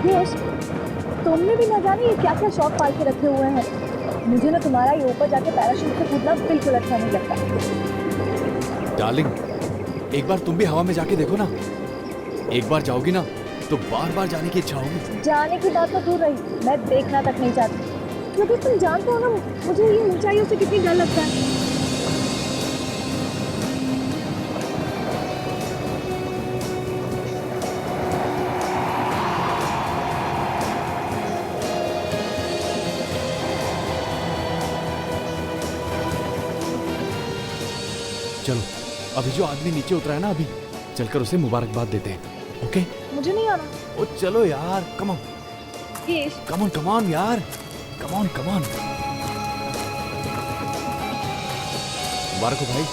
योगेश, तुमने भी ना जाने ये क्या क्या शौक पाल के रखे हुए हैं। मुझे ना तुम्हारा ये ऊपर जाके पैराशूट से कूदना बिल्कुल अच्छा नहीं लगता। डार्लिंग, एक बार तुम भी हवा में जाके देखो ना। एक बार जाओगी ना तो बार बार जाने की इच्छा होगी। जाने की बात तो दूर रही, मैं देखना तक नहीं चाहती, क्योंकि तुम जानते हो ना मुझे ये ऊंचाइयों से कितनी डर लगता है। चलो, अभी जो आदमी नीचे उतरा है ना, अभी चलकर उसे मुबारकबाद देते हैं। ओके? मुझे नहीं आना। ओ चलो यार, come on Yogesh, come on come on यार, कम ऑन कम ऑन। मुबारक हो भाई,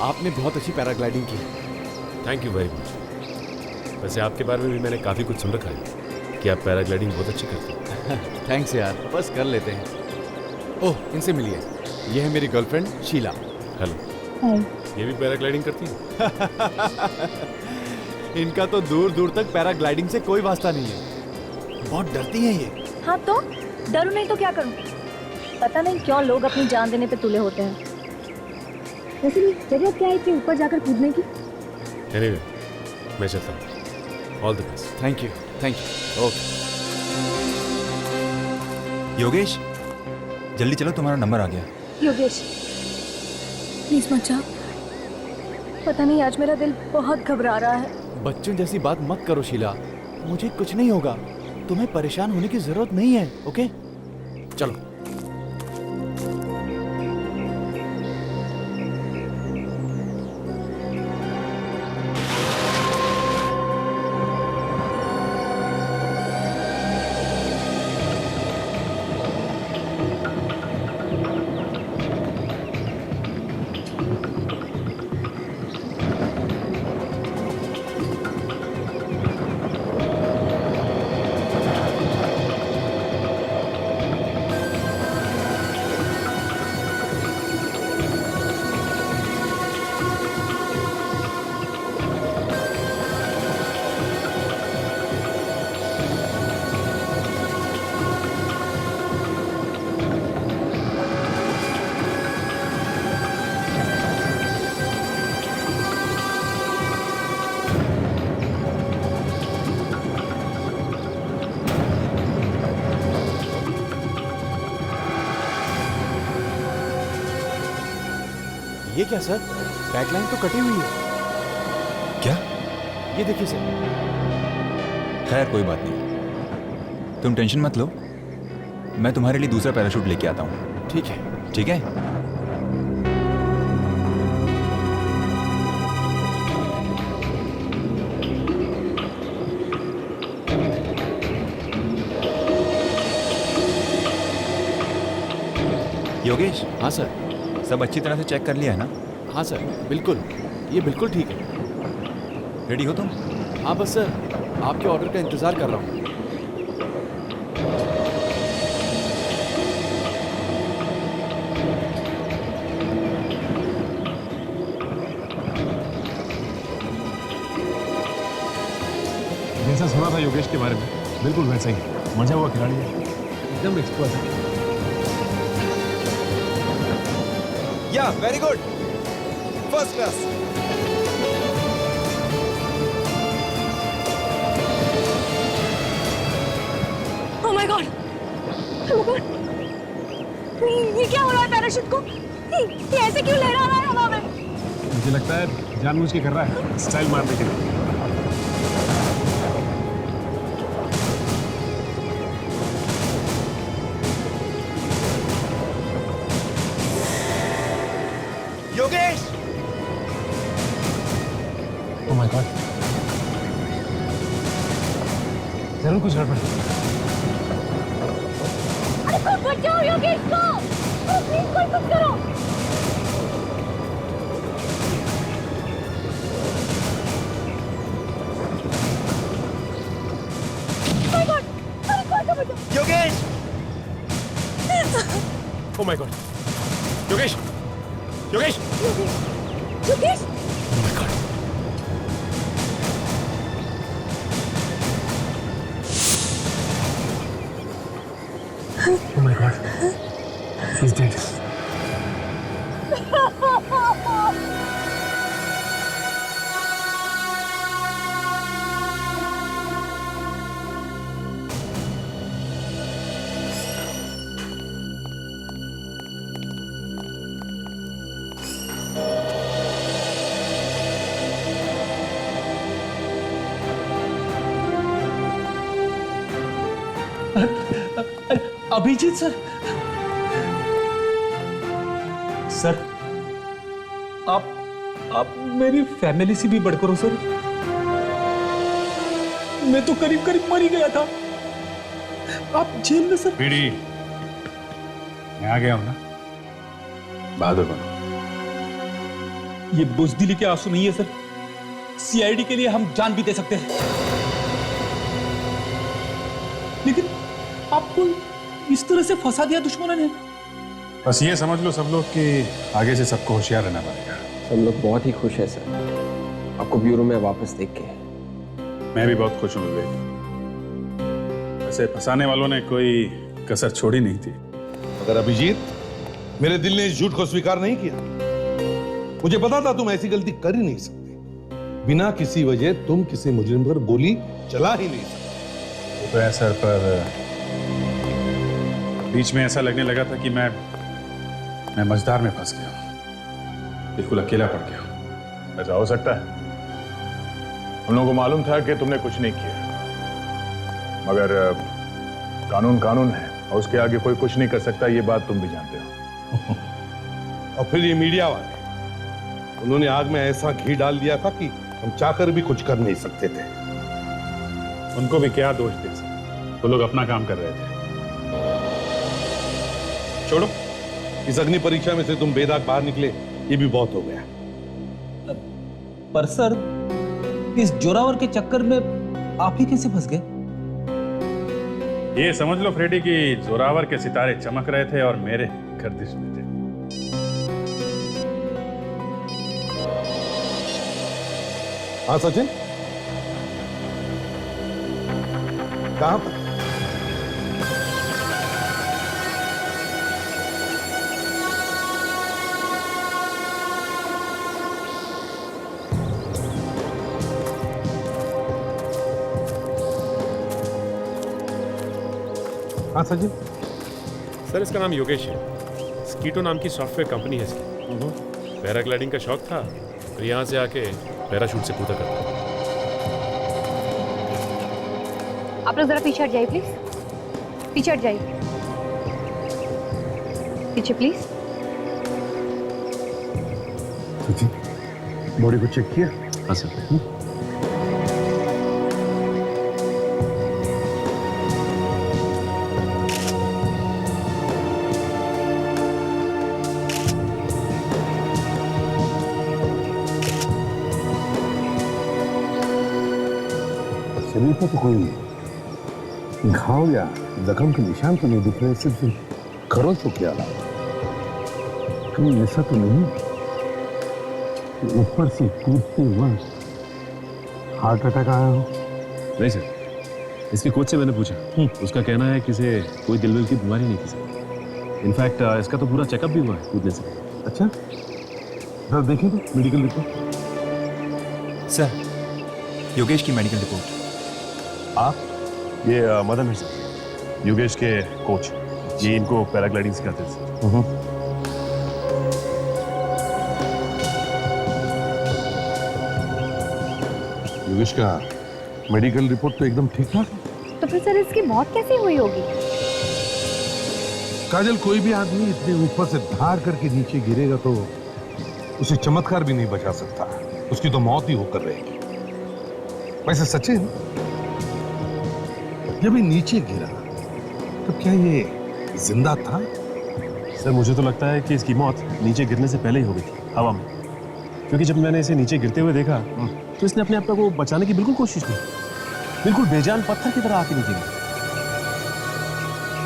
आपने बहुत अच्छी पैराग्लाइडिंग की। Thank you very much. वैसे आपके बारे में भी मैंने काफ़ी कुछ सुन रखा है कि आप पैराग्लाइडिंग बहुत अच्छी करते हैं। थैंक्स यार, बस कर लेते हैं। ओह, इनसे मिलिए, ये है मेरी गर्लफ्रेंड शीला। हेलो। हाय। ये भी पैराग्लाइडिंग करती है? इनका तो दूर दूर तक पैराग्लाइडिंग से कोई वास्ता नहीं है, बहुत डरती हैं ये। हाँ तो डरू नहीं तो क्या करूं? पता नहीं क्यों लोग अपनी जान देने पे तुले होते हैं। वैसे भी जरूरत क्या है इतनी ऊपर जाकर कूदने की? एनीवे, मैं चलता हूँ। All the best. Thank you, thank you. Okay. Yogesh, जल्दी चलो, तुम्हारा नंबर आ गया। योगेश, प्लीज मत जाओ। पता नहीं आज मेरा दिल बहुत घबरा रहा है। बच्चों जैसी बात मत करो शीला, मुझे कुछ नहीं होगा, तुम्हें परेशान होने की जरूरत नहीं है। ओके, चलो। ये क्या सर, बैकलाइन तो कटी हुई है। क्या? ये देखिए सर। खैर कोई बात नहीं, तुम टेंशन मत लो, मैं तुम्हारे लिए दूसरा पैराशूट लेके आता हूँ। ठीक है। ठीक है? योगेश, हाँ सर। सब अच्छी तरह से चेक कर लिया है ना? हाँ सर, बिल्कुल, ये बिल्कुल ठीक है। रेडी हो तुम? हाँ बस सर, आपके ऑर्डर का इंतजार कर रहा हूँ। जैसा सुना था योगेश के बारे में, बिल्कुल वैसा ही मजा हुआ खिलाड़ी है, एकदम एक्सपर्ट है। या very good, first class. Oh my God, oh God, ये क्या हो रहा है पैराशूट को? ये ऐसे क्यों लहरा रहा है हवा में? मुझे लगता है जानबूझ के कर रहा है, स्टाइल मारने के लिए। योगेश! ओह माय गॉड, जरूर कुछ गड़बड़ है। अरे कोई बचाओ योगेश को, प्लीज कोई कुछ करो। Oh my God! अरे कोई तो बचाओ। Yogesh! Oh my God, Yogesh, Yogesh! Yogesh, oh my God! Oh my God. He's dead. Abhijit sir, sir आप मेरी फैमिली से भी बढ़कर हो सर। मैं तो करीब करीब मर ही गया था, आप जेल में सर। पीडी, मैं आ गया हूं ना, बहादुर बनो। ये बुजदिली के आंसू नहीं है सर, सीआईडी के लिए हम जान भी दे सकते हैं, लेकिन आपको इस तरह से फंसा दिया दुश्मनों ने। बस ये समझ लो सब लोग कि आगे से सबको होशियार रहना पड़ेगा। सब लोग बहुत ही खुश है सर, आपको ब्यूरो में वापस देख के। मैं भी बहुत खुश हूँ विवेक। वैसे फंसाने वालों ने कोई कसर छोड़ी नहीं थी। मगर अभिजीत, मेरे दिल ने इस झूठ को स्वीकार नहीं किया। मुझे पता था तुम ऐसी गलती कर ही नहीं सकते। बिना किसी वजह तुम किसी मुजरिम पर गोली चला ही नहीं सकते। तो सर, पर बीच में ऐसा लगने लगा था कि मैं मझधार में फंस गया, बिल्कुल अकेला पड़ गया। ऐसा हो सकता है। हम लोगों को मालूम था कि तुमने कुछ नहीं किया, मगर कानून कानून है और उसके आगे कोई कुछ नहीं कर सकता, ये बात तुम भी जानते हो। और फिर ये मीडिया वाले, उन्होंने आग में ऐसा घी डाल दिया था कि हम चाहकर भी कुछ कर नहीं सकते थे। उनको भी क्या दोष दे सकते, वो लोग अपना काम कर रहे थे। छोड़ो, इस अग्नि परीक्षा में से तुम बेदाग बाहर निकले, ये भी बहुत हो गया। पर सर, इस जोरावर के चक्कर में आप ही कैसे फंस गए? ये समझ लो फ्रेडी कि जोरावर के सितारे चमक रहे थे और मेरे गर्दिश में थे। हाँ सचिन, कहां पर? हाँ सचिन। सर इसका नाम योगेश है, स्कीटो नाम की सॉफ्टवेयर कंपनी है इसकी। पैराग्लाइडिंग का शौक था तो यहाँ से आके पैराशूट से कूदा करता था। आप लोग जरा पीछे हट जाइए प्लीज, पीछे हट जाइए, पीछे प्लीज। सचिन, बॉडी को चेक किया? हाँ सर। शरीर पर तो कोई घाव या जख्म के निशान तो नहीं दिख रहे, सिर्फ खरोच हो क्या? कहीं ऐसा तो नहीं कि ऊपर से कूदते वक्त हार्ट अटैक आया हो? नहीं सर, इसके कोच से मैंने पूछा, उसका कहना है कि इसे कोई दिल की बीमारी नहीं थी सर। इनफैक्ट इसका तो पूरा चेकअप भी हुआ है कूदने से। अच्छा, जरा देखें तो मेडिकल रिपोर्ट। सर, योगेश की मेडिकल रिपोर्ट। आप? ये मदन है सर, योगेश के कोच। ये इनको पैराग्लाइडिंग सिखाते थे सर। योगेश का मेडिकल रिपोर्ट तो एकदम ठीक ठाक है। तो फिर सर इसकी मौत कैसे हुई होगी? काजल, कोई भी आदमी इतने ऊपर से धार करके नीचे गिरेगा तो उसे चमत्कार भी नहीं बचा सकता, उसकी तो मौत ही होकर रहेगी। वैसे सचिन, जब ये नीचे गिरा तो क्या ये जिंदा था? सर मुझे तो लगता है कि इसकी मौत नीचे गिरने से पहले ही हो गई थी, हवा में। क्योंकि जब मैंने इसे नीचे गिरते हुए देखा तो इसने अपने आप को बचाने की बिल्कुल कोशिश की, बिल्कुल बेजान पत्थर की तरह आके नीचे गिरा।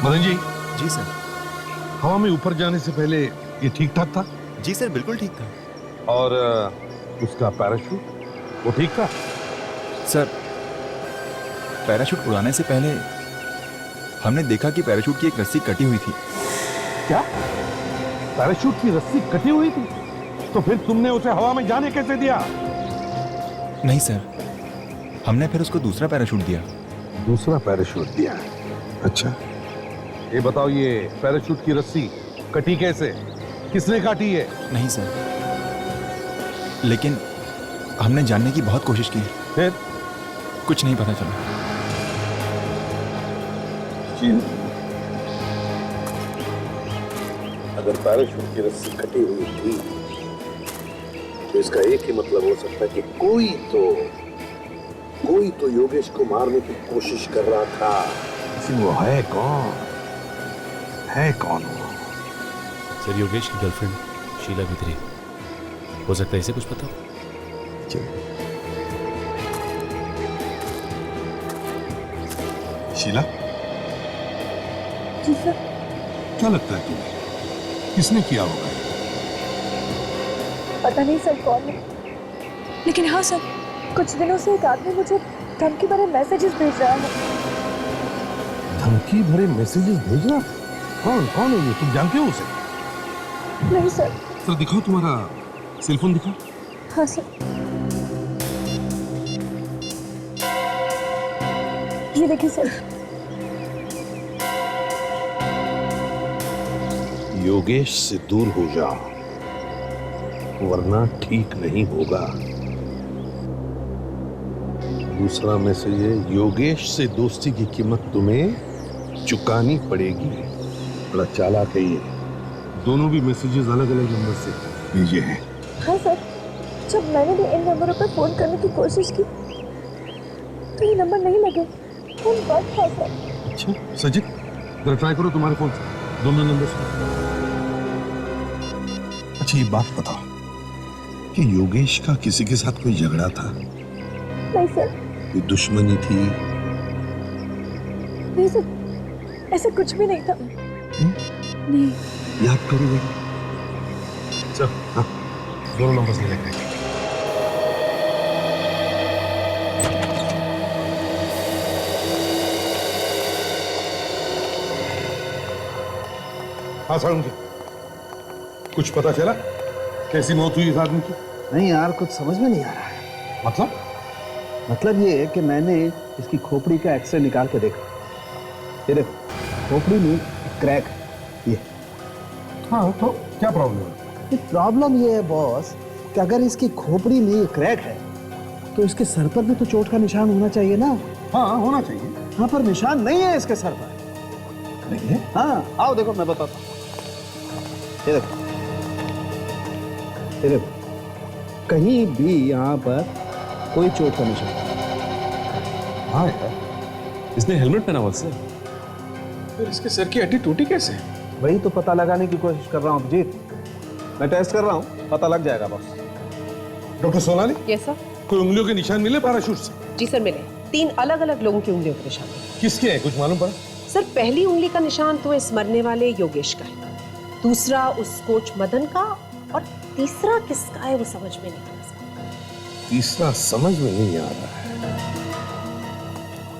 मदन जी। जी सर। हवा में ऊपर जाने से पहले ये ठीक ठाक था? जी सर, बिल्कुल ठीक था। और उसका पैराशूट, वो ठीक था? सर, पैराशूट उड़ाने से पहले हमने देखा कि पैराशूट की एक रस्सी कटी हुई थी। क्या पैराशूट की रस्सी कटी हुई थी? तो फिर तुमने उसे हवा में जाने कैसे दिया? नहीं सर, हमने फिर उसको दूसरा पैराशूट दिया। दूसरा पैराशूट दिया? अच्छा, ये बताओ, ये पैराशूट की रस्सी कटी कैसे? किसने काटी है? नहीं सर, लेकिन हमने जानने की बहुत कोशिश की, फिर कुछ नहीं पता चला। अगर पैराशूट की रस्सी कटी हुई थी तो इसका एक ही मतलब हो सकता है कि कोई तो योगेश को मारने की कोशिश कर रहा था। लेकिन वो है कौन? है कौन वो? सर, योगेश की गर्लफ्रेंड शीला भित्री। हो सकता है इसे कुछ पता हो। शीला, जी सर। क्या लगता है तुम्हें किसने किया होगा? पता नहीं सर कौन है, लेकिन हाँ सर, कुछ दिनों से एक आदमी मुझे धमकी भरे मैसेजेस भेज रहा है। धमकी भरे मैसेजेस भेजना? कौन कौन है ये? तुम जानते हो उसे? नहीं सर। सर दिखाओ, तुम्हारा सेलफोन दिखाओ। हाँ सर, ये देखिए सर। योगेश से दूर हो जा, वरना ठीक नहीं होगा। दूसरा मैसेज है, योगेश से दोस्ती की कीमत तुम्हें चुकानी पड़ेगी। बड़ा चालाक है ये। दोनों भी मैसेजेस अलग अलग नंबर से भेजे हैं। हाँ सर, जब मैंने भी इन नंबरों पर फोन करने की कोशिश की तो ये नंबर नहीं लगे, फोन बंद था सर। अच्छा सजित, जरा ट्राई करो तुम्हारे फोन से, दोनों नंबर से। अच्छा ये बात बताओ कि योगेश का किसी के साथ कोई झगड़ा था? नहीं सर। कोई दुश्मनी थी? नहीं सर, ऐसा कुछ भी नहीं था। नहीं। याद करो बेटा। चल, हाँ, दोनों नंबर से लेकर। हाँ सारुण जी, कुछ पता चला कैसी मौत हुई इस आदमी की? नहीं यार, कुछ समझ में नहीं आ रहा है। मतलब ये है कि मैंने इसकी खोपड़ी का एक्सरे निकाल के देखा। ये देखो, खोपड़ी में क्रैक है। ये हाँ, तो क्या प्रॉब्लम है? प्रॉब्लम ये है बॉस कि अगर इसकी खोपड़ी में क्रैक है तो इसके सर पर भी तो चोट का निशान होना चाहिए ना। हाँ, होना चाहिए। हाँ, पर निशान नहीं है इसके सर पर। नहीं है? हाँ, आओ देखो, मैं बताता हूँ। ये देखो, ये देखो, कहीं भी यहाँ पर कोई चोट का निशान। हाँ यार, इसने हेलमेट पहना हुआ सर। फिर इसके सर की हड्डी टूटी कैसे? वही तो पता लगाने की कोशिश कर रहा हूँ अभिजीत। मैं टेस्ट कर रहा हूँ, पता लग जाएगा boss. Doctor Sonali, yes sir. कोई उंगलियों के निशान मिले पैराशूट से? जी सर, मिले। 3 अलग अलग लोगों की उंगलियों के निशान मिले। किसके है, कुछ मालूम पड़ा? सर, पहली उंगली का निशान तो इस मरने वाले योगेश का है, दूसरा उस कोच मदन का, और तीसरा किसका है वो समझ में नहीं आ रहा। तीसरा समझ में नहीं आ रहा है।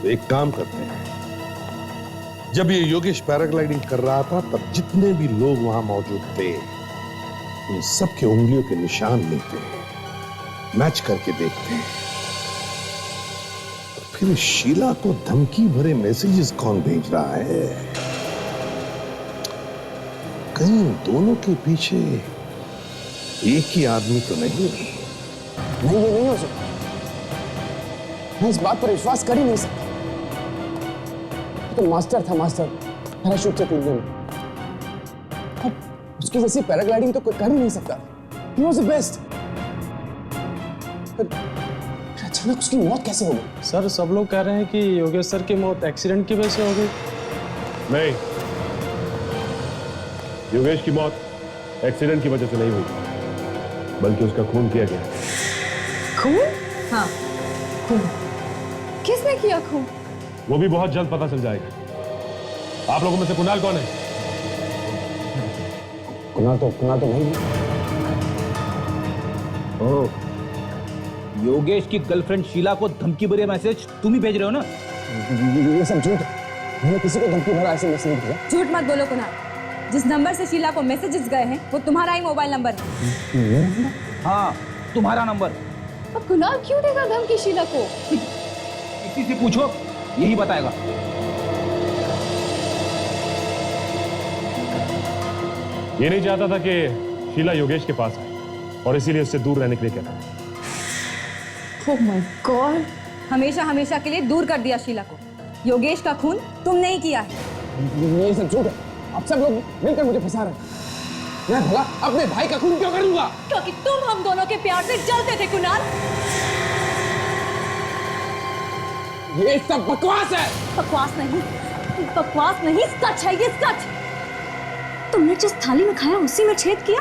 तो एक काम करते हैं, जब ये योगेश पैराग्लाइडिंग कर रहा था तब जितने भी लोग वहां मौजूद थे उन सबके उंगलियों के निशान लेते हैं, मैच करके देखते हैं। तो फिर शीला को धमकी भरे मैसेजेस कौन भेज रहा है? कहीं दोनों के पीछे एक ही आदमी तो नहीं? नहीं, ये नहीं हो सकता। मैं इस बात पर विश्वास कर ही नहीं सकता। तो मास्टर था, मास्टर पैराशूट से कूदने में। अब उसकी जैसी पैराग्लाइडिंग तो कोई कर ही नहीं सकता। He was the best। अचानक उसकी मौत कैसे हो गई? सर, सब लोग कह रहे हैं कि योगेश सर की मौत एक्सीडेंट की वजह से हो गई। नहीं, योगेश की मौत एक्सीडेंट की वजह से नहीं हुई, बल्कि उसका खून किया गया। खून? हाँ, खून। किसने किया खून? वो भी बहुत जल्द पता चल जाएगा। आप लोगों में से कुणाल कौन है? कुणाल तो नहीं। ओह, योगेश की गर्लफ्रेंड शीला को धमकी भरे मैसेज तुम ही भेज रहे हो ना? ये सब झूठ। मैंने किसी को धमकी भरा SMS नहीं भेजा। झूठ मत बोलो कुणाल, जिस नंबर से शीला को मैसेजेस गए हैं वो तुम्हारा ही मोबाइल नंबर है। हाँ, तुम्हारा नंबर। अब कुणाल क्यों देगा धमकी शीला को? किसी से पूछो, यही बताएगा। ये नहीं चाहता था कि शीला योगेश के पास आए और इसीलिए उससे दूर रहने के लिए कहता। ओह माय गॉड, हमेशा हमेशा के लिए दूर कर दिया शीला को। योगेश का खून तुमने ही किया है। ये सब झूठ है। आप सब लोग मिलकर मुझे फंसा रहे हैं। मैं भला अपने भाई का खून क्यों करूंगा? क्योंकि तुम हम दोनों के प्यार से जलते थे कुणाल। ये सब बकवास है। बकवास नहीं, सच है, ये सच। तुमने जिस थाली में खाया उसी में छेद किया।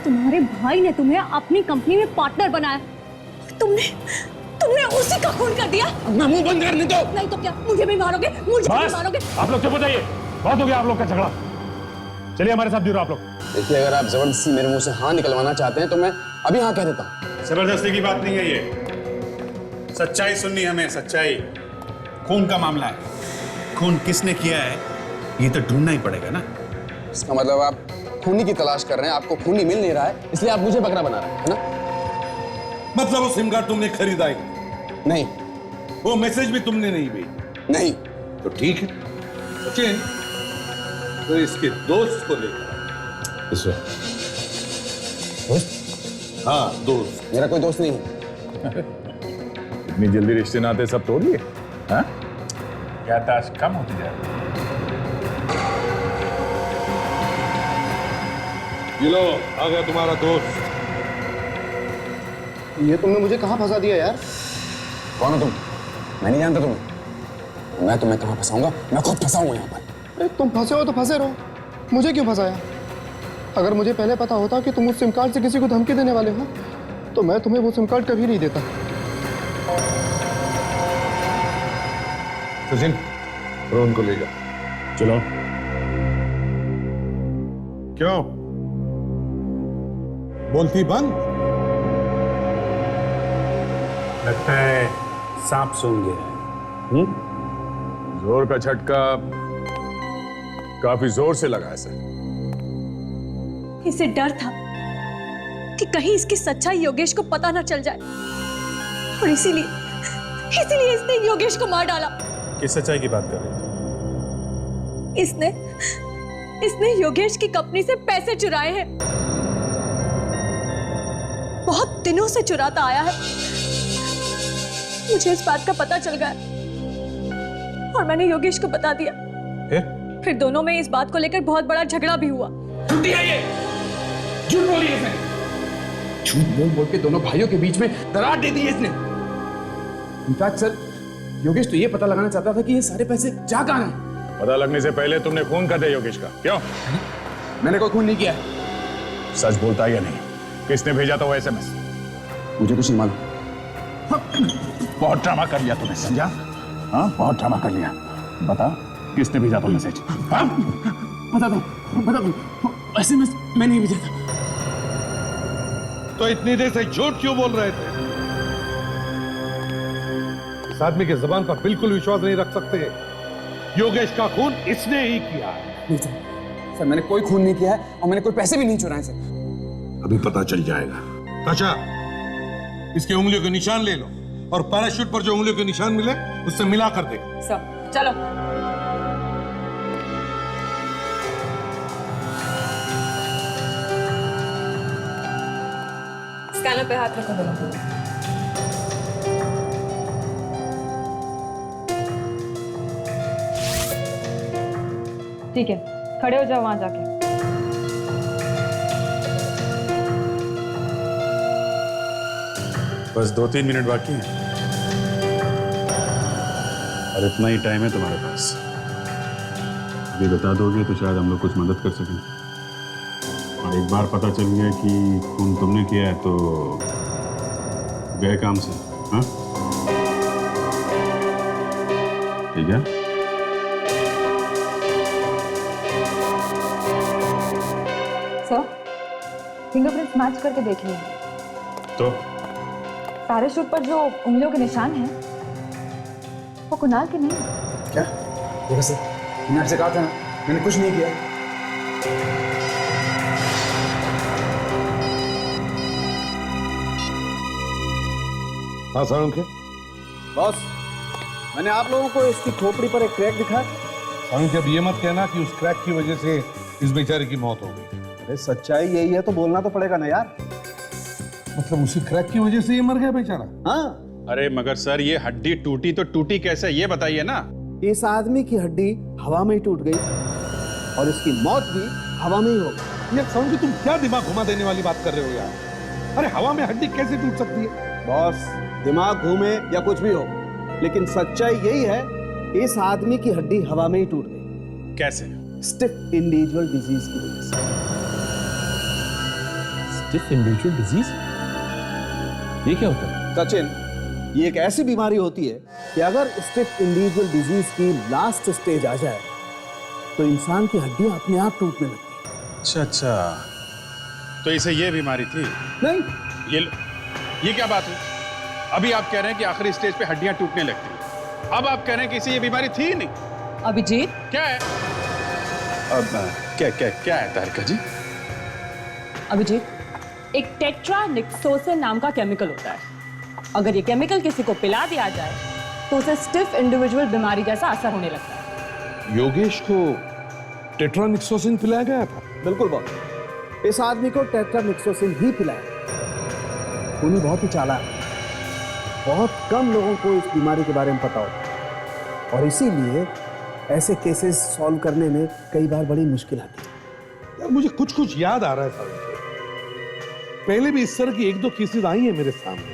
तुम्हारे भाई ने तुम्हें अपनी कंपनी में पार्टनर बनाया। तुमने उसी का खून कर दिया। अपना मुंह बंद करने दो। नहीं तो क्या, मुझे भी मारोगे? आप लोग चुप हो जाइए, बहुत हो गया आप लोग का झगड़ा। चलिए हमारे साथ जुड़ो आप लोग। देखिए, अगर आप जबरदस्ती मेरे मुंह से हाँ निकलवाना चाहते हैं तो मैं अभी हाँ कह देता हूँ। जबरदस्ती की बात नहीं है ये, सच्चाई सुननी हमें, सच्चाई। खून का मामला है, खून किसने किया है ये तो ढूंढना ही पड़ेगा ना। इसका मतलब आप खूनी की तलाश कर रहे हैं, आपको खूनी मिल नहीं रहा है, इसलिए आप मुझे बकरा बना रहे हैं, है ना? मतलब वो सिम कार्ड तुमने खरीदा ही नहीं। वो मैसेज भी तुमने नहीं भेजी? नहीं। तो ठीक है सचिन, तो इसके दोस्त को लेकर दोस्त? हाँ दोस्त। मेरा कोई दोस्त नहीं है। इतनी जल्दी रिश्ते नाते सब तोड़ लिए? हाँ? याददाश्त कम होती जाएगी। ये लो, आ गया तुम्हारा दोस्त। ये तुमने मुझे कहाँ फंसा दिया यार? कौन हो तुम? मैं नहीं जानता तुम्हें। मैं तुम्हें कहाँ फंसाऊंगा? मैं खुद फंसा हूँ यहाँ पर। अरे तुम फंसे हो तो फंसे रहो, मुझे क्यों फंसाया? अगर मुझे पहले पता होता कि तुम उस सिम कार्ड से किसी को धमकी देने वाले हो तो मैं तुम्हें वो सिम कार्ड कभी नहीं देता। सचिन, रोहन को ले जा। चलो। क्यों बोलती बंद? लगता है सांप सूंघ गया है। जोर का झटका काफी जोर से लगा है सर। इसे डर था कि कहीं इसकी सच्चाई योगेश को पता ना चल जाए और इसीलिए इसने योगेश को मार डाला। किस सच्चाई की बात कर रहे थे? इसने योगेश की कंपनी से पैसे चुराए हैं। बहुत दिनों से चुराता आया है। मुझे इस बात का पता चल गया और मैंने योगेश को बता दिया। फिर दोनों में इस बात को लेकर बहुत बड़ा झगड़ा भी हुआ। झूठी है ये, झूठ बोली है इसने। झूठ बोल बोल के दोनों भाइयों के बीच में दरार दे दी है इसने। इनफैक्ट सर, योगेश तो ये पता लगाना चाहता था कि ये सारे पैसे जा कहां हैं। पता लगने से पहले तुमने खून कर दिया योगेश का। क्यों? मैंने कोई खून नहीं किया है। सच बोलता है या नहीं? किसने भेजा था वो SMS? मुझे कुछ नहीं मालूम। बहुत ड्रामा कर लिया तूने, समझा? हाँ, बहुत ड्रामा कर लिया। बता, किसने भेजा था मैसेज? हाँ? बता दो SMS मैंने नहीं भेजा था। तो इतनी देर से झूठ क्यों बोल रहे थे? इस आदमी की जुबान पर बिल्कुल विश्वास नहीं रख सकते। योगेश का खून इसने ही किया है। नहीं सर, मैंने कोई खून नहीं किया है और मैंने कोई पैसे भी नहीं चुराए सर। अभी पता चल जाएगा। ताशा, इसके उंगलियों के निशान ले लो और पैराशूट पर जो उंगलियों के निशान मिले उससे मिला कर दे। सर चलो। स्कैनर पे हाथ रखो दोनों। ठीक है, खड़े हो जाओ वहां जाके। बस 2-3 मिनट बाकी हैं और इतना ही टाइम है तुम्हारे पास। ये बता दोगे तो शायद हम लोग कुछ मदद कर सकें। और एक बार पता चल गया कि खून तुमने किया है तो गए काम से। हाँ ठीक है। सर, फिंगरप्रिंट्स मैच करके देख लिए। तो पैराशूट पर जो उंगलियों के निशान हैं वो कुणाल के नहीं। क्या? देखो सर, मैंने आपसे कहा था ना, मैंने कुछ नहीं किया। हाँ साळुंखे, बॉस, मैंने आप लोगों को इसकी खोपड़ी पर एक क्रैक दिखाया। साळुंखे अब ये मत कहना कि उस क्रैक की वजह से इस बेचारे की मौत हो गई। अरे सच्चाई यही है तो बोलना तो पड़ेगा ना यार। मतलब उसी क्रैक की वजह से ये मर गया बेचारा? हाँ, अरे मगर सर, ये हड्डी टूटी तो टूटी कैसे, ये बताइए ना। इस आदमी की हड्डी हवा में ही टूट गई और इसकी मौत भी हवा में ही हो गई। यार साळुंखे, तुम क्या दिमाग घुमा देने वाली बात कर रहे हो यार? अरे हवा में हड्डी कैसे टूट सकती है? बॉस, दिमाग घूमे या कुछ भी हो, लेकिन सच्चाई यही है, इस आदमी की हड्डी हवा में ही टूट गई। कैसे? स्टिफ इंडिविजुअल डिजीज की वजह से। Stiff individual disease? ये क्या होता है? सचिन, ये एक ऐसी बीमारी होती है कि अगर स्टिफ इंडिविजुअल डिजीज की लास्ट स्टेज आ जाए तो इंसान की हड्डियां अपने आप टूटने लगती हैं। अच्छा अच्छा, तो इसे ये बीमारी थी? नहीं। ये क्या बात हुई? अभी आप कह रहे हैं कि आखिरी स्टेज पे हड्डियां टूटने लगती हैं, अब आप कह रहे हैं कि इसे ये बीमारी थी ही नहीं। अभिजीत, क्या है? अब क्या है तारिका जी? अभिजीत, एक टेट्रानिक्सोसिन नाम का केमिकल होता है। अगर ये केमिकल किसी को पिला दिया जाए तो उसे स्टिफ इंडिविजुअल बीमारी जैसा असर होने लगता है। योगेश को टेट्रानिक्सोसिन पिलाया गया था? बिल्कुल बॉस, इस आदमी को टेट्रानिक्सोसिन ही पिलाया। खूनी बहुत ही चालाक है, बहुत कम लोगों को इस बीमारी के बारे में पता होता है और इसीलिए ऐसे केसेस सॉल्व करने में कई बार बड़ी मुश्किल आती है। यार मुझे कुछ कुछ याद आ रहा है साळुंखे, पहले भी इस तरह की एक दो केसेस आई हैं मेरे सामने,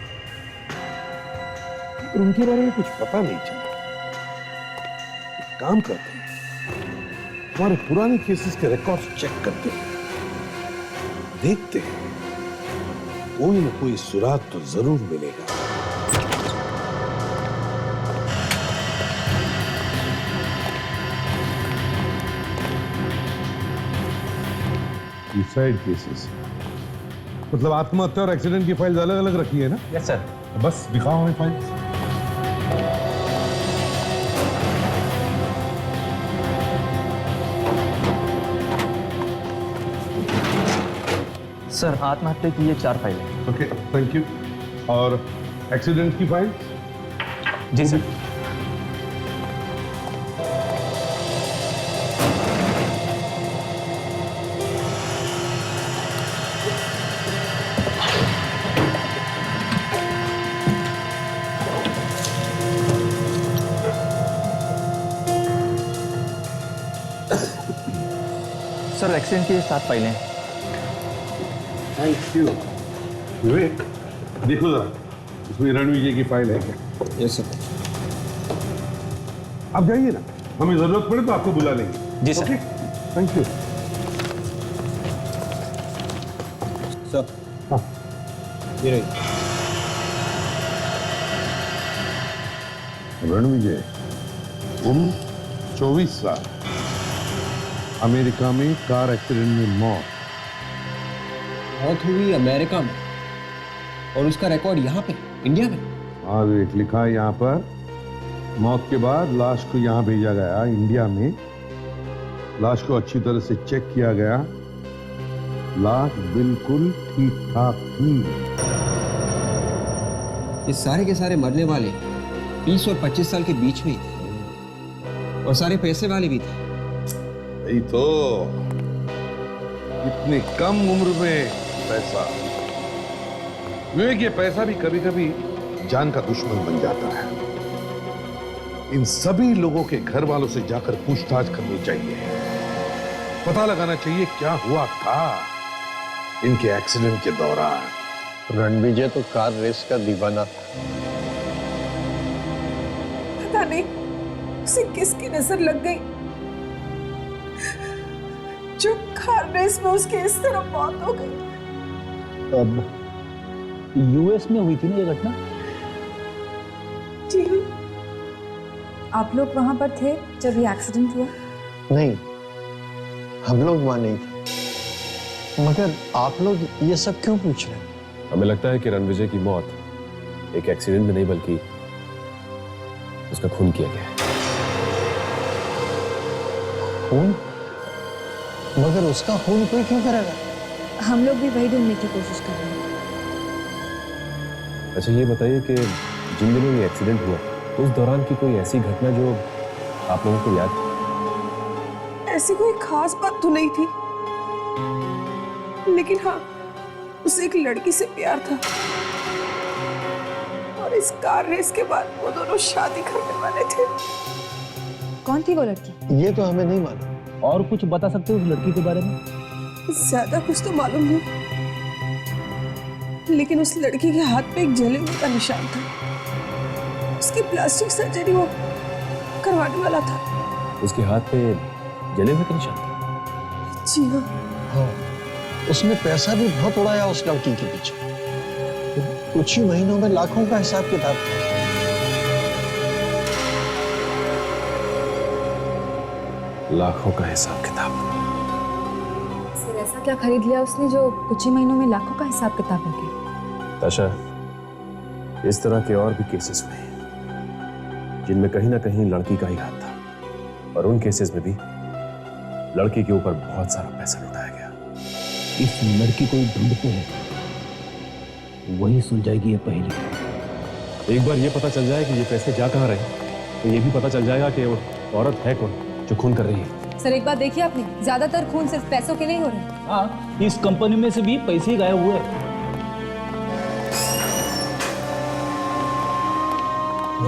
पर उनके बारे में कुछ पता नहीं चला। एक काम करते हैं, हमारे पुराने केसेस के रिकॉर्ड्स चेक करते हैं, देखते हैं, कोई ना कोई सुराग तो जरूर मिलेगा। सुसाइड केसेस, मतलब आत्महत्या और एक्सीडेंट की फाइल्स अलग अलग रखी है ना? Yes sir. बस दिखाओ हमें फाइल्स। सर, आत्महत्या की ये 4 फाइलें। Okay, thank you. और एक्सीडेंट की फाइल? जी सर। सर, एक्सीडेंट की 7 फाइलें। Thank you. विवेक, देखो जरा, इसमें रणविजय की फाइल है क्या? Yes sir. आप जाइए ना, हमें जरूरत पड़े तो आपको बुला लेंगे। जी sir. Okay, thank you sir. हाँ, ये रही। रणविजय, उम्र 24 साल, अमेरिका में कार एक्सीडेंट में मौत। मौत हुई अमेरिका में और उसका रिकॉर्ड यहाँ पे इंडिया में? हाँ विवेक, लिखा है यहाँ पर, मौत के बाद लाश को यहाँ भेजा गया इंडिया में, लाश को अच्छी तरह से चेक किया गया, लाश बिल्कुल ठीक ठाक थी। ये सारे के सारे मरने वाले 20 और 25 साल के बीच में ही थे और सारे पैसे वाले भी थे। यही तो, इतनी कम उम्र में पैसा। विवेक, ये पैसा भी कभी कभी जान का दुश्मन बन जाता है। इन सभी लोगों के घर वालों से जाकर पूछताछ करनी चाहिए, पता लगाना चाहिए क्या हुआ था इनके एक्सीडेंट के दौरान। रणविजय तो कार रेस का दीवाना था। पता नहीं उसे किसकी नजर लग गई जो कार रेस में उसकी इस तरह मौत हो गई। अब यूएस में हुई थी ना ये घटना? जी। आप लोग वहां पर थे जब ये एक्सीडेंट हुआ? नहीं, हम लोग वहां नहीं थे। मगर आप लोग ये सब क्यों पूछ रहे हैं? हमें लगता है कि रणविजय की मौत एक एक्सीडेंट में नहीं बल्कि उसका खून किया गया है। खून? मगर उसका खून कोई क्यों करेगा? हम लोग भी वही ढूंढने की कोशिश कर रहे हैं। अच्छा ये बताइए कि जिन दिनों ये एक्सीडेंट हुआ उस दौरान की कोई ऐसी घटना जो आप लोगों को याद है? ऐसी कोई खास बात तो नहीं थी, लेकिन हाँ, उसे एक लड़की से प्यार था और इस कार रेस के बाद वो दोनों शादी करने वाले थे। कौन थी वो लड़की? ये तो हमें नहीं मालूम। और कुछ बता सकते हो उस लड़की के बारे में? ज्यादा कुछ तो मालूम नहीं, लेकिन उस लड़की के हाथ पे एक जले हुए का निशान था। उसकी प्लास्टिक सर्जरी वो करवाने वाला था। उसके हाथ पे जले हुए का निशान था? जी हाँ। हाँ, उसने पैसा भी बहुत उड़ाया उस लड़की के पीछे। कुछ ही महीनों में लाखों का हिसाब किताब था। लाखों का हिसाब किताब। सर ऐसा क्या खरीद लिया उसने जो कुछ ही महीनों में लाखों का हिसाब किताब हो गया? ताशा, इस तरह के और भी केसेस हुए हैं जिनमें कहीं ना कहीं लड़की का ही हाथ था, और उन केसेस में भी लड़की के ऊपर बहुत सारा पैसा लुटाया गया। इस लड़की को ढूंढते हैं, वही सुलझाएगी ये पहेली। एक बार ये पता चल जाए कि ये पैसे जा कहाँ रहे, तो ये भी पता चल जाएगा कि वो औरत है कौन जो खून कर रही है। सर एक बात देखिए आपने, ज्यादातर खून सिर्फ पैसों के लिए हो रहे हैं। हाँ, इस कंपनी में से भी पैसे ही गायब हुए।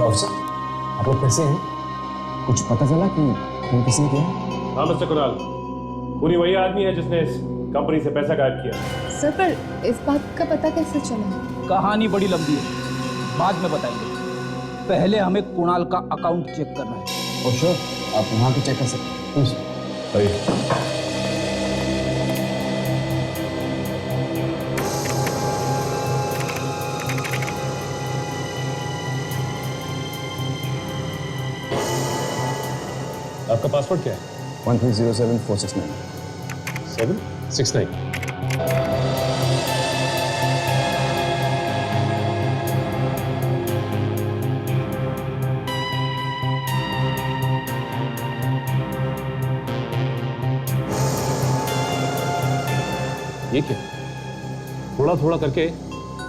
ऑफिसर, आप लोग कैसे हैं? कुछ पता चला कि खून किसने किया? हाँ मिस्टर कुणाल, पूरी वही आदमी है जिसने इस कंपनी से पैसा गायब किया। सर पर इस बात का पता कैसे चला? कहानी बड़ी लंबी है, बाद में बताएंगे। पहले हमें कुणाल का अकाउंट चेक करना है। और श्योर, आप वहाँ पे चेक कर सकते हैं। आपका पासवर्ड क्या है? 1307469 769। ये क्या? थोड़ा थोड़ा करके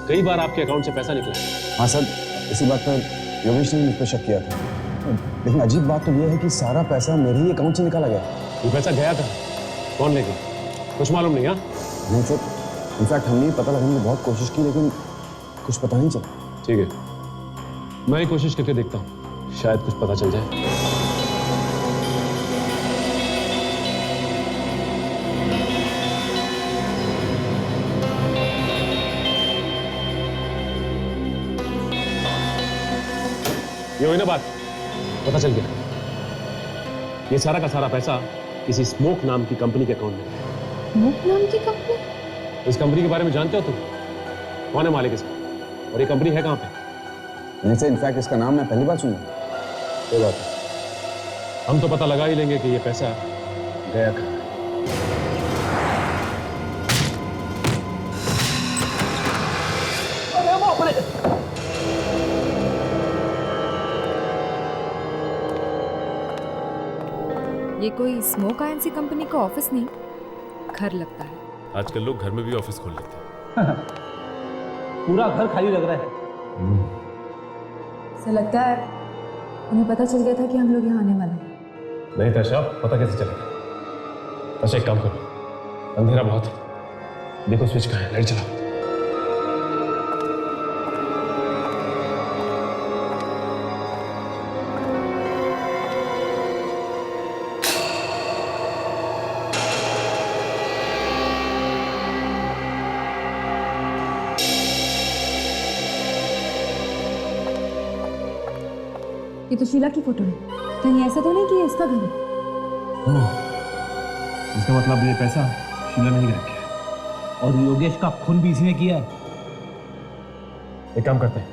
कई बार आपके अकाउंट से पैसा निकला। हाँ सर, इसी बात पर योगेश ने मुझ पर शक किया था, लेकिन अजीब बात तो यह है कि सारा पैसा मेरे ही अकाउंट से निकाला गया। ये पैसा गया था, कौन ले गया? कुछ मालूम नहीं। हाँ नहीं सर, इनफैक्ट हमने पता लगाने की बहुत कोशिश की, लेकिन कुछ पता नहीं चला। ठीक है, मैं ही कोशिश करके देखता हूँ, शायद कुछ पता चल जाए। ये हुई ना बात, पता चल गया। ये सारा का सारा पैसा किसी स्मोक नाम की कंपनी के अकाउंट में। स्मोक नाम की कंपनी? इस कंपनी के बारे में जानते हो तुम? कौन है मालिक इसका, और ये कंपनी है कहाँ पे? नहीं सर, इनफैक्ट इसका नाम मैं पहली बार सुना। कोई बात नहीं, हम तो पता लगा ही लेंगे कि ये पैसा गया कहाँ। ये कोई स्मोक आईएनसी कंपनी का ऑफिस नहीं, घर लगता है। आजकल लोग घर में भी ऑफिस खोल लेते हैं। पूरा घर खाली लग रहा है। सर लगता है उन्हें पता चल गया था कि हम लोग यहाँ आने वाले हैं। नहीं ताशा, पता कैसे चलेगा? ताशा एक काम करो, अंधेरा बहुत है, देखो स्विच कहाँ है, लाइट चलाओ। ये तो शीला की फोटो है, कहीं ऐसा तो नहीं कि ये इसका घर है? इसका मतलब ये पैसा शीला ने ही गायब किया, और योगेश का खून भी इसी ने किया है। एक काम करते हैं,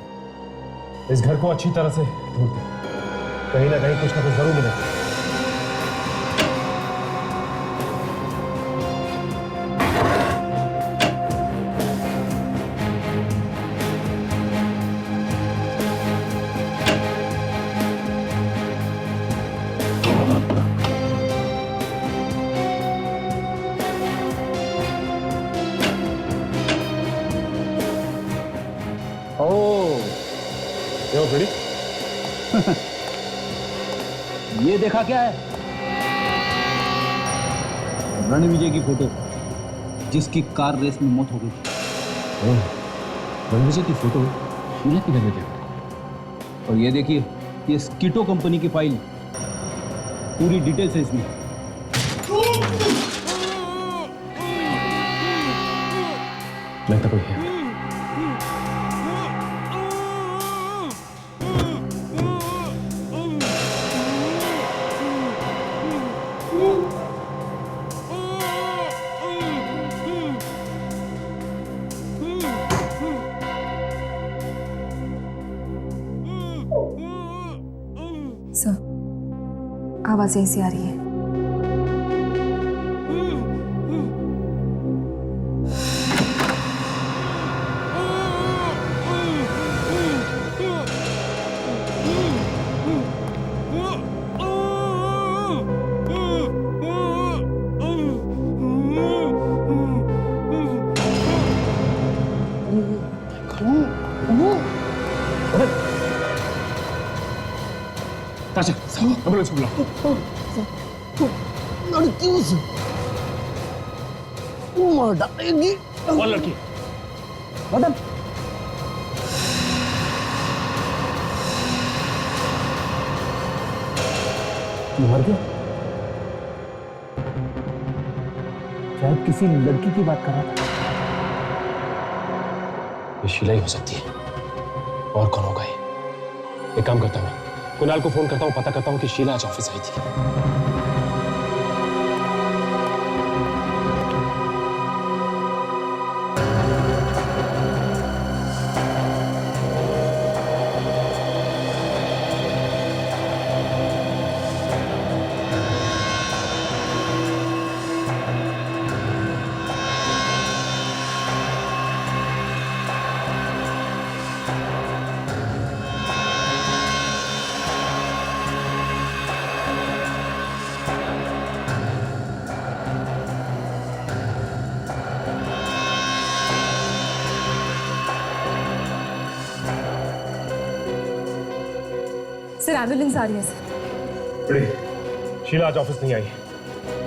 इस घर को अच्छी तरह से ढूंढते हैं, कहीं ना कहीं कुछ ना कुछ जरूर मिलेगा। रेडी? ये देखा क्या है? रणविजय की फोटो, जिसकी कार रेस में मौत हो गई। रणविजय की फोटो शीला की घर में देखा। और ये देखिए, ये स्कीटो कंपनी की फाइल, पूरी डिटेल्स है इसमें। लगता कोई है। सर, आवाज यहीं से आ रही है। ताजा, एम्बुलेंस बुलाओ। लड़की उसे मार डालेगी। कौन लड़की? मैडम, मर गया? शायद किसी लड़की की बात कर रहा था। ये शीला ही हो सकती है। और कौन होगा ये? एक काम करता हूँ, कुणाल को फोन करता हूँ, पता करता हूँ कि शीला आज ऑफिस आई थी। सर, एम्बुलेंस आ रही है सर। बड़ी, शीला आज ऑफिस नहीं आई।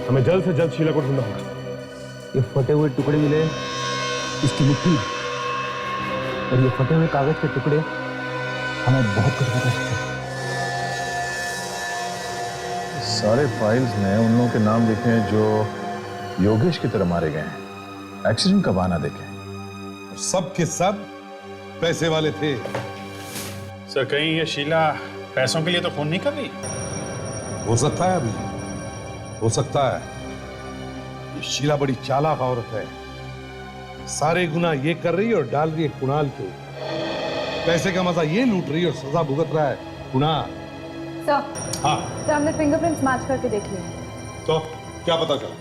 हमें जल्द से जल्द शीला को ढूंढना होगा। ये फटे हुए टुकड़े मिले इसकी मुट्ठी में, और ये फटे हुए कागज के टुकड़े हमें बहुत कुछ बता सकते हैं। सारे फाइल्स में उन लोगों के नाम लिखे हैं जो योगेश की तरह मारे गए हैं। एक्सीडेंट का बहाना देखें। सब के सब पैसे वाले थे। सर, कहीं ये शीला पैसों के लिए तो फोन नहीं कर रही? हो सकता है, अभी हो सकता है। ये शीला बड़ी चालाक औरत है। सारे गुना ये कर रही है और डाल रही है कुणाल के। पैसे का मजा ये लूट रही है और सजा भुगत रहा है कुणाल। सर, हाँ सर हमने फिंगरप्रिंट्स मैच करके देख लिए। तो क्या पता चला?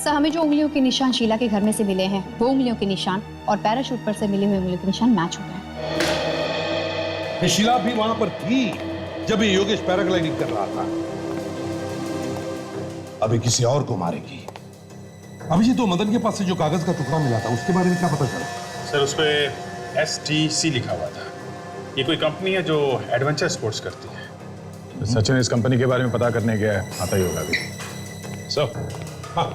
सर, हमें जो उंगलियों के निशान शीला के घर में से मिले हैं, वो उंगलियों के निशान और पैराशूट पर से मिले हुए उंगलियों के निशान मैच हो गए। ये शीला भी वहां पर थी जब ये योगेश पैराग्लाइडिंग कर रहा था। अभी किसी और को मारेगी। अभी ये तो मदन के पास से जो कागज का टुकड़ा मिला था, उसके बारे में क्या पता चला? सर, उस पे STC लिखा हुआ था। ये कोई कंपनी है जो एडवेंचर स्पोर्ट्स करती है। सचिन इस कंपनी के बारे में पता करने गया है, आता ही होगा अभी। सर, हाँ,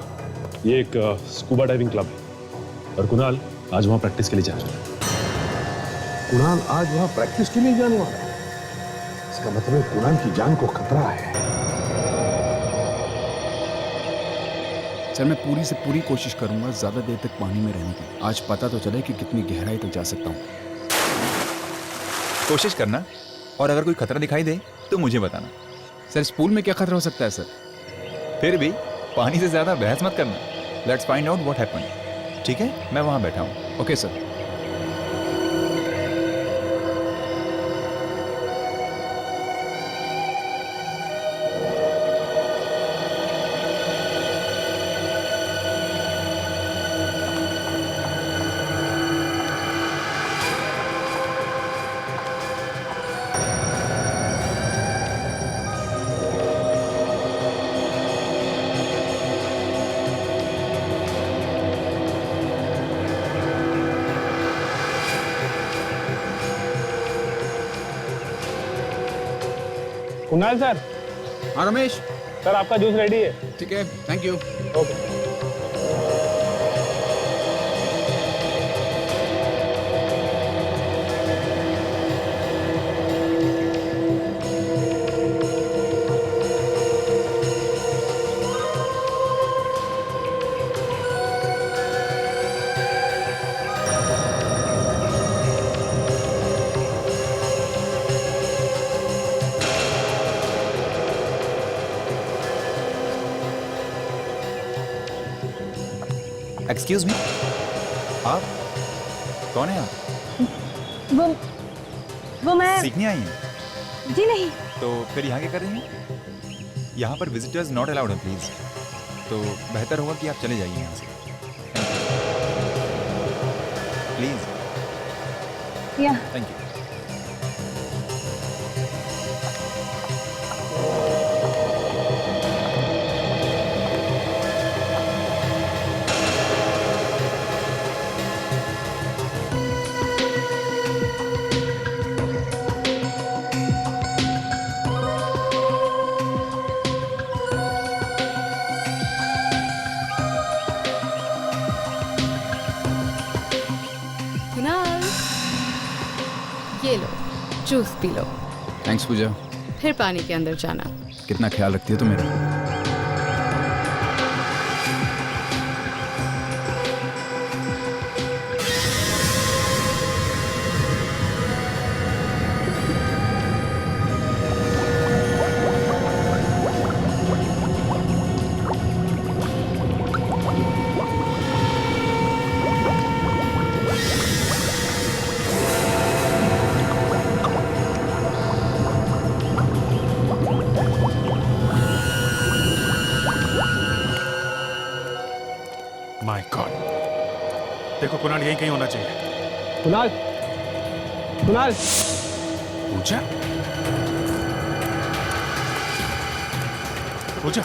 ये एक स्कूबा डाइविंग क्लब है और कुणाल आज वहां प्रैक्टिस के लिए जा रहा है। कुणाल आज वहां प्रैक्टिस के लिए जाने वाला है? इसका मतलब कुणाल की जान को खतरा है। सर, मैं पूरी से पूरी कोशिश करूंगा ज्यादा देर तक पानी में रहने की। आज पता तो चले कि कितनी गहराई तक जा सकता हूँ। कोशिश करना, और अगर कोई खतरा दिखाई दे तो मुझे बताना। सर, इस पूल में क्या खतरा हो सकता है सर? फिर भी पानी से ज्यादा बहस मत करना। Let's find out what happened. ठीक है, मैं वहां बैठा हूँ। Okay sir. कुणाल सर। हाँ रमेश। सर आपका जूस रेडी है। ठीक है, thank you. Okay. Excuse me, आप कौन है? आप वो मैं सीखने आई हैं? जी नहीं। तो फिर यहाँ क्या कर रही हैं? यहाँ पर विजिटर्स नॉट अलाउड है प्लीज। तो बेहतर होगा कि आप चले जाइए यहाँ से प्लीज। या थैंक यू। कुणाल, ये लो जूस पी लो, थैंक्स पूजा। फिर पानी के अंदर जाना। कितना ख्याल रखती है तू मेरा। माय गॉड, देखो कुणाल यही कहीं होना चाहिए। कुणाल, कुणाल। पूजा, पूजा।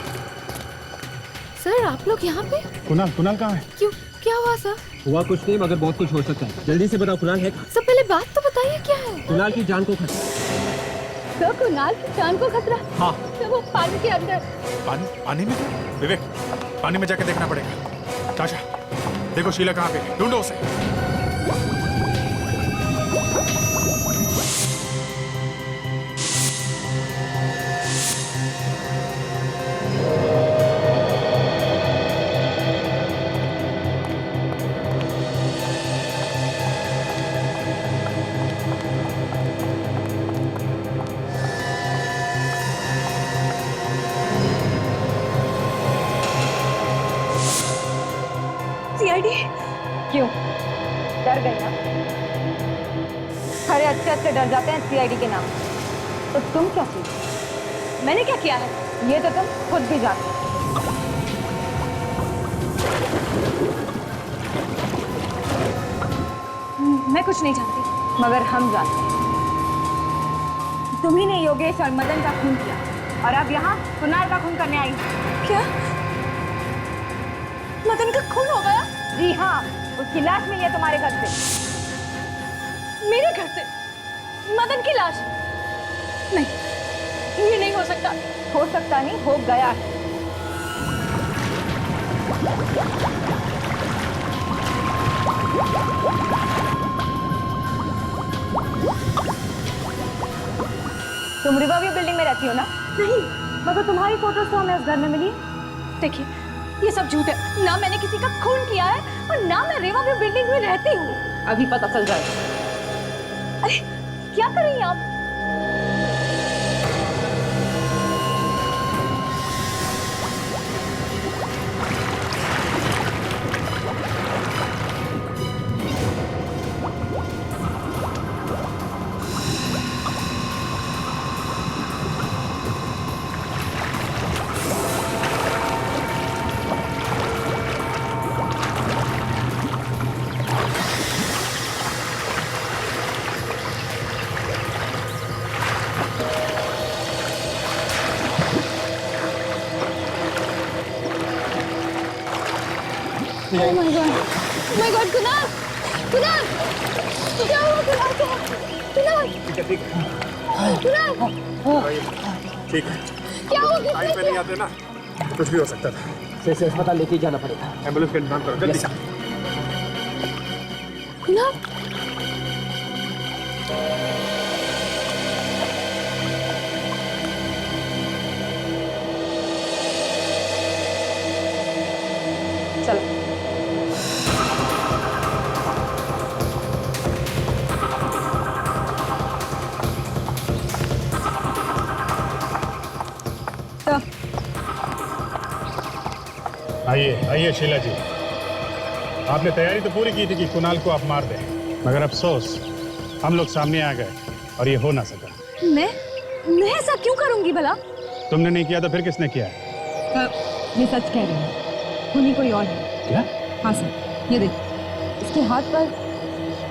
सर आप लोग यहाँ पे? कुणाल, कुणाल कहाँ है? क्यों, क्या हुआ सर? हुआ कुछ नहीं, मगर बहुत कुछ हो सकता है। जल्दी से बताओ कुणाल है कहाँ? सब पहले बात तो बताइए क्या है? कुणाल की जान को खतरा। तो कुणाल की जान को खतरा? हाँ। तो वो पानी के अंदर। पानी में? विवेक, पानी में जाके देखना पड़ेगा। ताशा, देखो शीला कहाँ पे है, ढूंढो उसे। सीआईडी? क्यों, डर गई ना? अरे अच्छे अच्छे डर जाते हैं सीआईडी के नाम। तो तुम क्या की? मैंने क्या किया है? ये तो तुम खुद भी जानते हो। मैं कुछ नहीं जानती। मगर हम जानते हैं। तुम्ही ने योगेश और मदन का खून किया और अब यहाँ कुणाल का खून करने आई। क्या? मदन का खून हो गया? जी हाँ, उसकी लाश मिली है तुम्हारे घर से। मेरे घर से? मदन की लाश? नहीं, ये नहीं हो सकता। हो सकता नहीं, हो गया है। तुम रिवरव्यू बिल्डिंग में रहती हो ना? नहीं। मगर तुम्हारी फोटोज तो हमें उस घर में मिली है। देखिए, ये सब झूठ है। ना मैंने किसी का खून किया है और ना मैं रिवरव्यू बिल्डिंग में रहती हूँ। अभी पता चल जाएगा। अरे क्या कर रही हैं आप? Oh my God! Oh my God! Kunal! Kunal! क्या हुआ कुणाल को? कुणाल! कुणाल! ठीक है, क्या हो गया? टाइम पे नहीं आते ना तो कुछ भी हो सकता था। से अस्पताल लेके जाना पड़ेगा। एम्बुलेंस का इंतजाम करो जल्दी। कुणाल, चलो। आइए आइए शीला जी, आपने तैयारी तो पूरी की थी कि कुणाल को आप मार दें, मगर अफसोस हम लोग सामने आ गए और ये हो ना सका। मैं ऐसा क्यों करूंगी भला? तुमने नहीं किया तो फिर किसने किया? ये सच कह रही है, खूनी कोई और है। क्या? हाँ सर, ये देख, इसके हाथ पर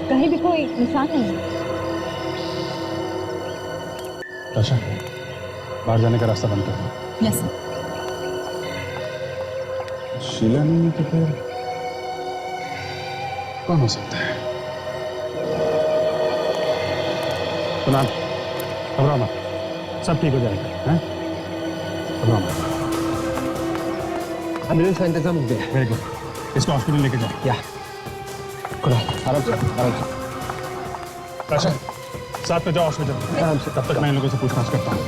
कहीं भी कोई निशान नहीं है। आशा, बाहर जाने का रास्ता बंद कर दो। Yes sir. शीला नहीं तो फिर कौन हो सकता है? कुणाल, घबराओ मत, सब ठीक हो जाएगा। हैं? घबराओ मत। एम्बुलेंस का इंतजाम हो गया। वेरी गुड, इसको हॉस्पिटल लेके जाओ। क्या? कुणाल, आराम से, आराम से। आशा, साथ में जाओ हॉस्पिटल। आराम से। तब तक मैं इन लोगों से पूछताछ करता हूँ।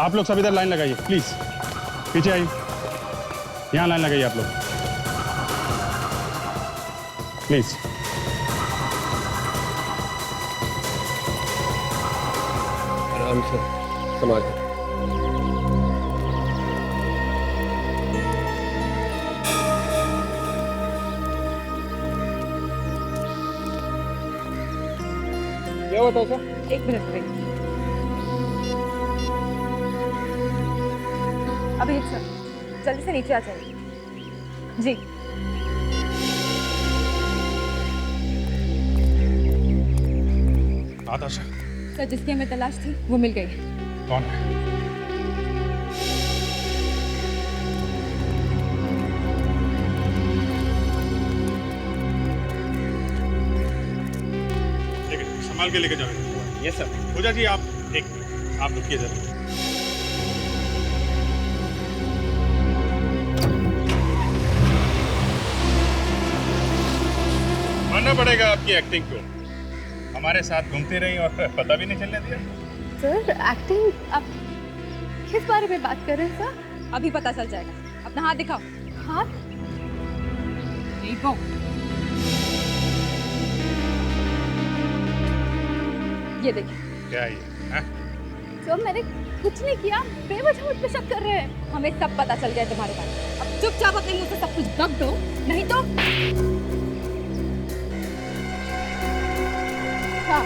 आप लोग सब इधर लाइन लगाइए प्लीज, पीछे आइए, यहाँ लाइन लगाइए आप लोग प्लीज। आराम से, संभाल के। क्या हुआ था सर? एक मिनट वेट। अभिजीत सर, जल्दी से नीचे आ जाइए। जी। आशा, सर, जिसकी हमें तलाश थी वो मिल गई। कौन है? ठीक है, संभाल के लेके जाओ। Yes sir. पूजा जी, आप रुकिए जरा। मानना पड़ेगा आपकी एक्टिंग को, हमारे साथ घूमती रही और पता भी नहीं चलने दिया। सर, एक्टिंग आप किस बारे में बात कर रहे हैं सर? अभी पता चल जाएगा। अपना हाथ दिखाओ। हाथ? देखो, ये देखिए। क्या ये? सर, मैंने कुछ नहीं किया, बेवजह मुझ पे शक कर रहे हैं। हमें सब पता चल गया तुम्हारे बारे में। अब चुपचाप अपने मुंह से सब कुछ दब दो, नहीं तो। हाँ,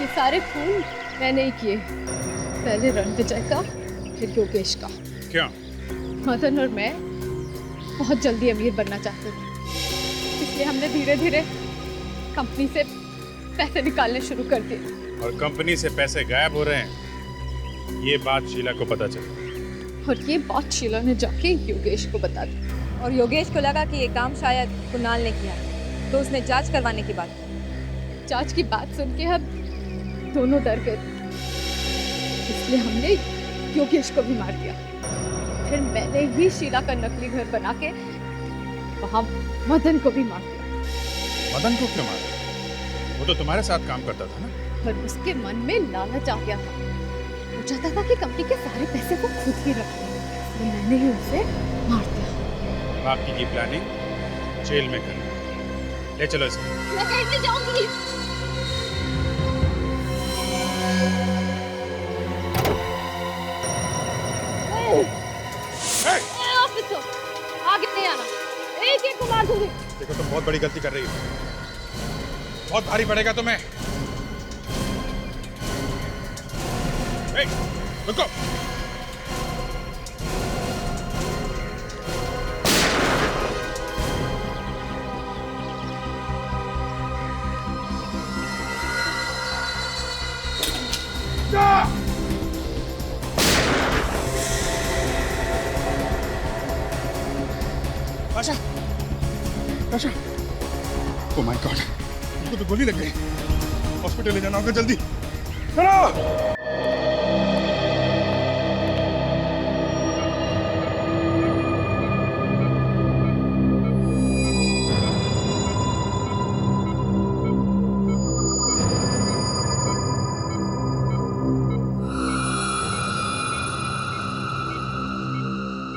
ये सारे खून मैंने ही किए। पहले रणविजय का, फिर योगेश का। क्यों? मदन और मैं बहुत जल्दी अमीर बनना चाहते थे, इसलिए हमने धीरे धीरे कंपनी से पैसे निकालने शुरू कर दिए। और कंपनी से पैसे गायब हो रहे हैं, ये बात शीला को पता चली। और ये बात शीला ने जाके योगेश को बता दी। और योगेश को लगा कि ये काम शायद कुणाल ने किया, तो उसने जांच करवाने की बात की। जांच की बात सुन के हम दोनों डर गए, इसलिए हमने योगेश को भी मार दिया। फिर मैंने ही शीला का नकली घर बना के वहां मदन को भी मार दिया। मदन को क्यों मारा? वो तो तुम्हारे साथ काम करता था ना? पर उसके मन में लालच आ गया था, वो चाहता था कि कंपनी के सारे पैसे वो खुद ही रखे, तो मैंने ही उसे मार दिया। बाकी की प्लानिंग जेल में करनी। ले चलो इसको। मैं कहीं नहीं जाऊंगी। ऑफिसर, आगे नहीं आना, एक एक को मार दूंगी। देखो, तुम बहुत बड़ी गलती कर रही हो, बहुत भारी पड़ेगा तुम्हें। रुको। आशा, आशा, ओह माय गॉड, इसको तो गोली लग गई। हॉस्पिटल ले जाना होगा जल्दी। चलो।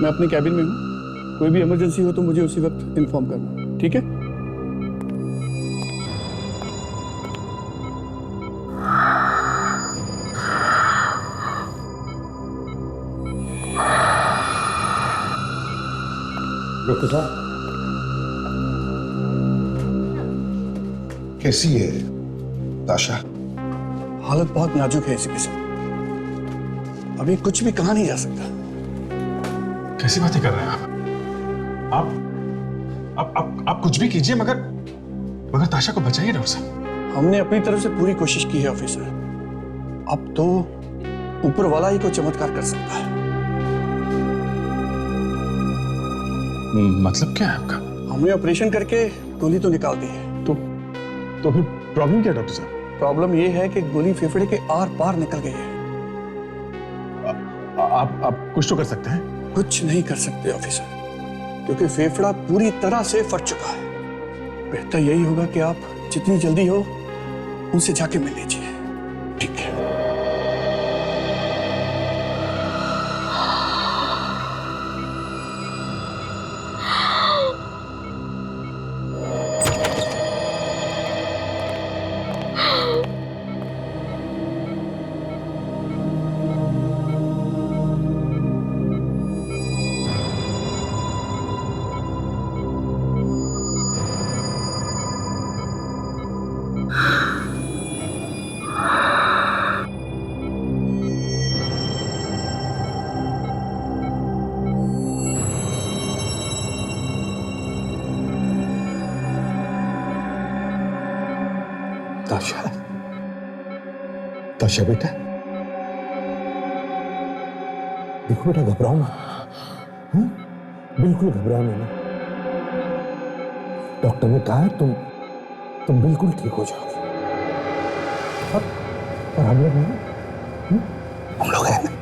मैं अपने कैबिन में हूँ, कोई भी इमरजेंसी हो तो मुझे उसी वक्त इन्फॉर्म करना, ठीक है? डॉक्टर साहब, कैसी है ताशा? हालत बहुत नाजुक है इसी के साथ, अभी कुछ भी कहा नहीं जा सकता। कैसी बातें कर रहे हैं आप कुछ भी कीजिए मगर ताशा को बचाइए डॉक्टर साहब। हमने अपनी तरफ से पूरी कोशिश की है ऑफिसर, अब तो ऊपर वाला ही कोई चमत्कार कर सकता है। मतलब क्या है आपका? हमने ऑपरेशन करके गोली तो निकाल दी है। तो फिर प्रॉब्लम क्या है डॉक्टर साहब? प्रॉब्लम ये है कि गोली फेफड़े के आर पार निकल गई है। आप कुछ तो कर सकते हैं? कुछ नहीं कर सकते ऑफिसर, क्योंकि फेफड़ा पूरी तरह से फट चुका है। बेहतर यही होगा कि आप जितनी जल्दी हो उनसे जाके मिल लीजिए। ठीक है। ताशा, ताशा बेटा, देखो बेटा, घबराओ मत, बिल्कुल घबराओ नहीं। डॉक्टर ने कहा है तुम बिल्कुल ठीक हो जाओगे। और हम लोग हैं, हम लोग हैं।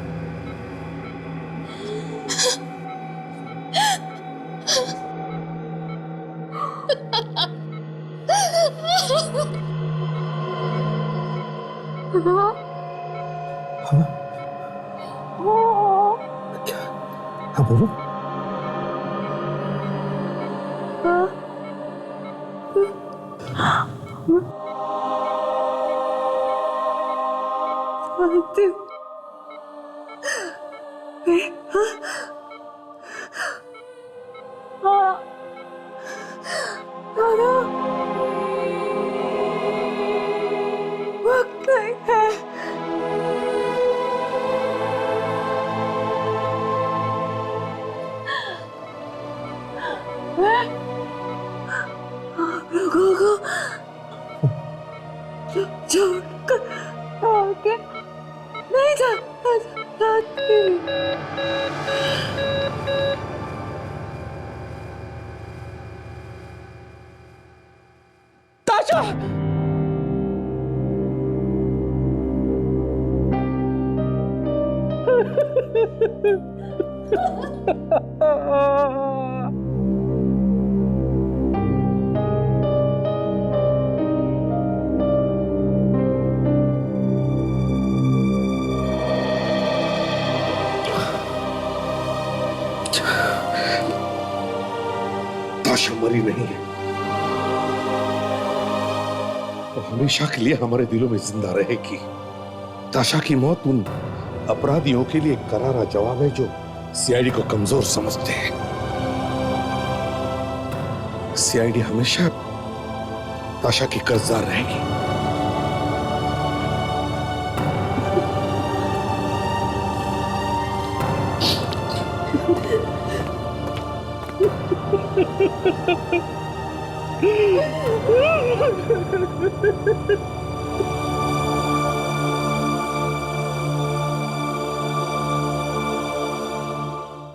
हाँ बोलो। वक्त नहीं है। आप लोगों को छोड़कर आगे नहीं जाती। ताशा! ताशा मरी नहीं है, वो हमेशा के लिए हमारे दिलों में जिंदा रहेगी। ताशा की मौत उन अपराधियों के लिए करारा जवाब है जो सीआईडी को कमजोर समझते हैं। सीआईडी हमेशा ताशा की कर्जदार रहेगी। Ha ha ha ha!